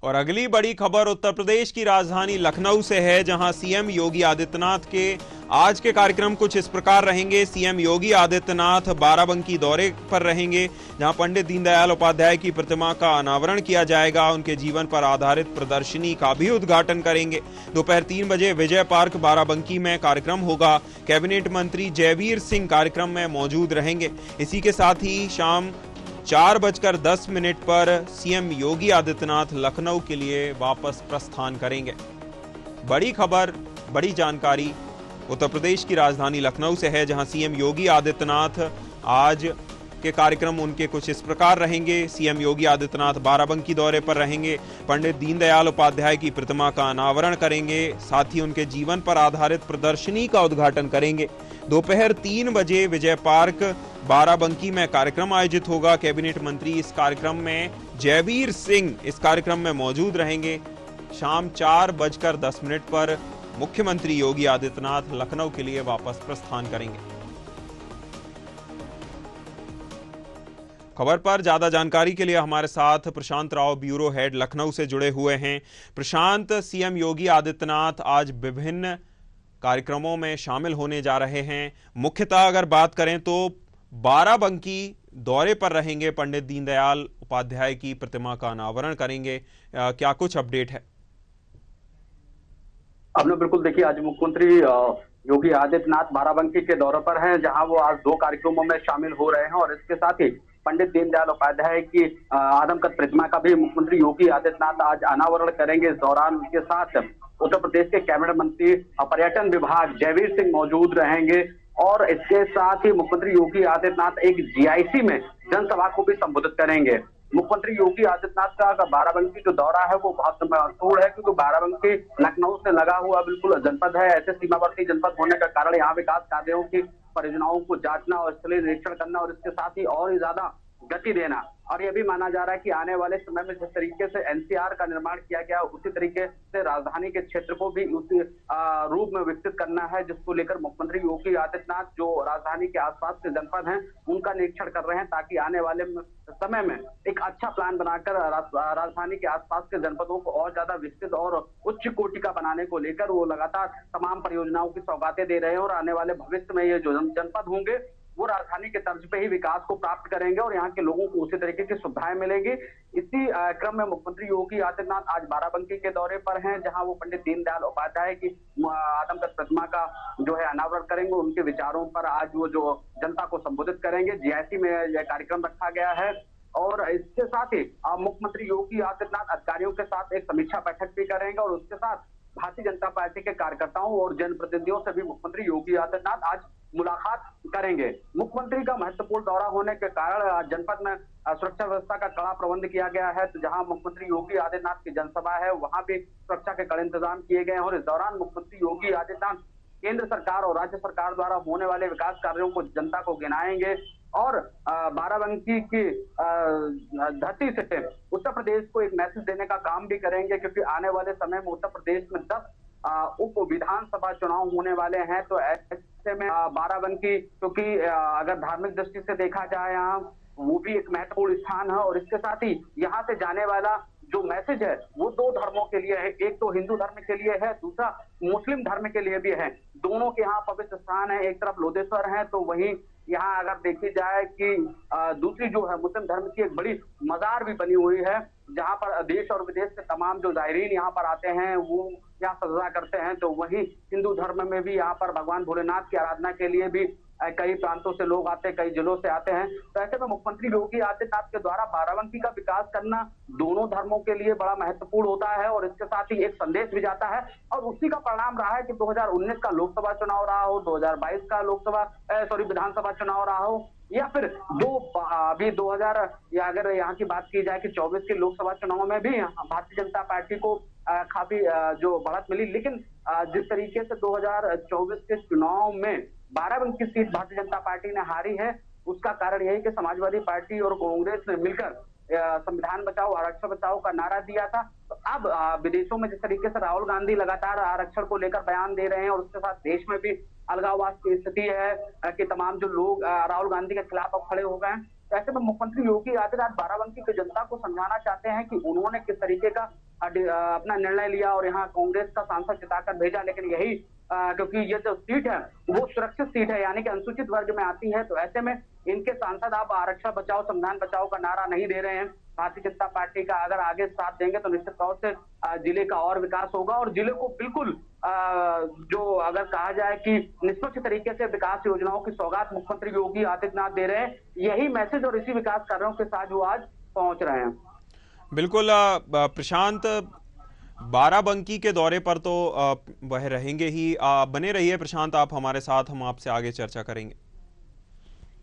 और अगली बड़ी खबर उत्तर प्रदेश की राजधानी लखनऊ से है, जहां सीएम योगी आदित्यनाथ के आज के कार्यक्रम कुछ इस प्रकार रहेंगे। सीएम योगी आदित्यनाथ बाराबंकी दौरे पर रहेंगे, जहां पंडित दीनदयाल उपाध्याय की प्रतिमा का अनावरण किया जाएगा। उनके जीवन पर आधारित प्रदर्शनी का भी उद्घाटन करेंगे। दोपहर 3 बजे विजय पार्क बाराबंकी में कार्यक्रम होगा। कैबिनेट मंत्री जयवीर सिंह कार्यक्रम में मौजूद रहेंगे। इसी के साथ ही शाम 4:10 पर सीएम योगी आदित्यनाथ लखनऊ के लिए वापस प्रस्थान करेंगे। बड़ी खबर, बड़ी जानकारी उत्तर प्रदेश की राजधानी लखनऊ से है, जहां सीएम योगी आदित्यनाथ आज के कार्यक्रम उनके कुछ इस प्रकार रहेंगे। सीएम योगी आदित्यनाथ बाराबंकी दौरे पर रहेंगे, पंडित दीनदयाल उपाध्याय की प्रतिमा का अनावरण करेंगे, साथ ही उनके जीवन पर आधारित प्रदर्शनी का उद्घाटन करेंगे। दोपहर 3 बजे विजय पार्क बाराबंकी में कार्यक्रम आयोजित होगा। कैबिनेट मंत्री इस कार्यक्रम में जयवीर सिंह इस कार्यक्रम में मौजूद रहेंगे। शाम 4:10 पर मुख्यमंत्री योगी आदित्यनाथ लखनऊ के लिए वापस प्रस्थान करेंगे। खबर पर ज्यादा जानकारी के लिए हमारे साथ प्रशांत राव, ब्यूरो हेड लखनऊ से जुड़े हुए हैं। प्रशांत, सीएम योगी आदित्यनाथ आज विभिन्न कार्यक्रमों में शामिल होने जा रहे हैं। मुख्यतः अगर बात करें तो बाराबंकी दौरे पर रहेंगे, पंडित दीनदयाल उपाध्याय की प्रतिमा का अनावरण करेंगे। क्या कुछ अपडेट है? आपने बिल्कुल देखिए, आज मुख्यमंत्री योगी आदित्यनाथ बाराबंकी के दौरे पर हैं, जहां वो आज 2 कार्यक्रमों में शामिल हो रहे हैं और इसके साथ ही पंडित दीनदयाल उपाध्याय की आदमकद प्रतिमा का भी मुख्यमंत्री योगी आदित्यनाथ आज अनावरण करेंगे। इस दौरान उनके साथ उत्तर प्रदेश के कैबिनेट मंत्री पर्यटन विभाग जयवीर सिंह मौजूद रहेंगे और इसके साथ ही मुख्यमंत्री योगी आदित्यनाथ एक जीआईसी में जनसभा को भी संबोधित करेंगे। मुख्यमंत्री योगी आदित्यनाथ का बाराबंकी जो दौरा है वो बहुत महत्वपूर्ण है, क्योंकि बाराबंकी लखनऊ से लगा हुआ बिल्कुल जनपद है। ऐसे सीमावर्ती जनपद होने का कारण यहाँ विकास कार्यों की परियोजनाओं को जांचना और स्थलीय निरीक्षण करना और इसके साथ ही और ही ज्यादा गति देना। और यह भी माना जा रहा है कि आने वाले समय में जिस तरीके से एनसीआर का निर्माण किया गया, उसी तरीके से राजधानी के क्षेत्र को भी उसी रूप में विकसित करना है, जिसको लेकर मुख्यमंत्री योगी आदित्यनाथ जो राजधानी के आसपास के जनपद हैं उनका निरीक्षण कर रहे हैं, ताकि आने वाले समय में एक अच्छा प्लान बनाकर राजधानी के आसपास के जनपदों को और ज्यादा विकसित और उच्च कोटि का बनाने को लेकर वो लगातार तमाम परियोजनाओं की सौगातें दे रहे हैं। और आने वाले भविष्य में ये जो जनपद होंगे वो राजधानी के तर्ज पे ही विकास को प्राप्त करेंगे और यहाँ के लोगों को उसी तरीके की सुविधाएं मिलेंगी। इसी क्रम में मुख्यमंत्री योगी आदित्यनाथ आज बाराबंकी के दौरे पर हैं, जहां वो पंडित दीनदयाल उपाध्याय की आदमकद प्रतिमा का जो है अनावरण करेंगे। उनके विचारों पर आज वो जो जनता को संबोधित करेंगे। जीआईसी में यह कार्यक्रम रखा गया है और इसके साथ ही मुख्यमंत्री योगी आदित्यनाथ अधिकारियों के साथ एक समीक्षा बैठक भी करेंगे और उसके साथ भारतीय जनता पार्टी के कार्यकर्ताओं और जनप्रतिनिधियों से भी मुख्यमंत्री योगी आदित्यनाथ आज मुलाकात करेंगे। मुख्यमंत्री का महत्वपूर्ण दौरा होने के कारण जनपद में सुरक्षा व्यवस्था का कड़ा प्रबंध किया गया है। तो जहां मुख्यमंत्री योगी आदित्यनाथ की जनसभा है वहां भी सुरक्षा के कड़े इंतजाम किए गए हैं और इस दौरान मुख्यमंत्री योगी आदित्यनाथ केंद्र सरकार और राज्य सरकार द्वारा होने वाले विकास कार्यों को जनता को गिनाएंगे और बाराबंकी की धरती से उत्तर प्रदेश को एक मैसेज देने का काम भी करेंगे, क्योंकि आने वाले समय में उत्तर प्रदेश में 10 उप विधानसभा चुनाव होने वाले हैं। तो ऐसे में बाराबंकी, क्योंकि अगर धार्मिक दृष्टि से देखा जाए यहाँ वो भी एक महत्वपूर्ण स्थान है और इसके साथ ही यहाँ से जाने वाला जो मैसेज है वो 2 धर्मों के लिए है। एक तो हिंदू धर्म के लिए है, दूसरा मुस्लिम धर्म के लिए भी है। दोनों के यहाँ पवित्र स्थान है, एक तरफ लोधेश्वर है तो वहीं यहाँ अगर देखी जाए कि दूसरी जो है मुस्लिम धर्म की एक बड़ी मजार भी बनी हुई है, जहाँ पर देश और विदेश के तमाम जो जायरीन यहाँ पर आते हैं वो यहाँ सजदा करते हैं। तो वहीं हिंदू धर्म में भी यहाँ पर भगवान भोलेनाथ की आराधना के लिए भी कई प्रांतों से लोग आते हैं, कई जिलों से आते हैं। तो ऐसे में मुख्यमंत्री योगी आदित्यनाथ के द्वारा बाराबंकी का विकास करना दोनों धर्मों के लिए बड़ा महत्वपूर्ण होता है और इसके साथ ही एक संदेश भी जाता है और उसी का परिणाम रहा है कि 2019 का लोकसभा चुनाव रहा हो, 2022 का विधानसभा चुनाव रहा हो या फिर अभी 2000 या अगर यहाँ की बात की जाए कि 24 के लोकसभा चुनाव में भी भारतीय जनता पार्टी को काफी जो बढ़त मिली। लेकिन जिस तरीके से 2024 के चुनाव में बाराबंकी सीट भारतीय जनता पार्टी ने हारी है, उसका कारण यही कि समाजवादी पार्टी और कांग्रेस ने मिलकर संविधान बचाओ आरक्षण बचाओ का नारा दिया था। तो अब विदेशों में जिस तरीके से राहुल गांधी लगातार आरक्षण को लेकर बयान दे रहे हैं और उसके साथ देश में भी अलगाववाद की स्थिति है कि तमाम जो लोग राहुल गांधी के खिलाफ अब खड़े हो गए हैं। ऐसे में मुख्यमंत्री योगी आदित्यनाथ बाराबंकी की जनता को समझाना चाहते हैं कि उन्होंने किस तरीके का अपना निर्णय लिया और यहाँ कांग्रेस का सांसद जिताकर भेजा, लेकिन यही क्योंकि ये जो सीट है वो सुरक्षित सीट है, यानी कि अनुसूचित वर्ग में आती है, तो ऐसे में इनके सांसद अब आरक्षण बचाओ संविधान बचाओ का नारा नहीं दे रहे हैं। भारतीय जनता पार्टी का अगर आगे साथ देंगे तो निश्चित तौर से जिले का और विकास होगा और जिले को बिल्कुल जो अगर कहा जाए कि निष्पक्ष तरीके से विकास योजनाओं की सौगात मुख्यमंत्री योगी आदित्यनाथ दे रहे हैं, यही मैसेज और इसी विकास कार्यों के साथ वो आज पहुंच रहे हैं। बिल्कुल प्रशांत, बाराबंकी के दौरे पर तो वह रहेंगे ही। बने रहिए प्रशांत आप हमारे साथ, हम आपसे आगे चर्चा करेंगे।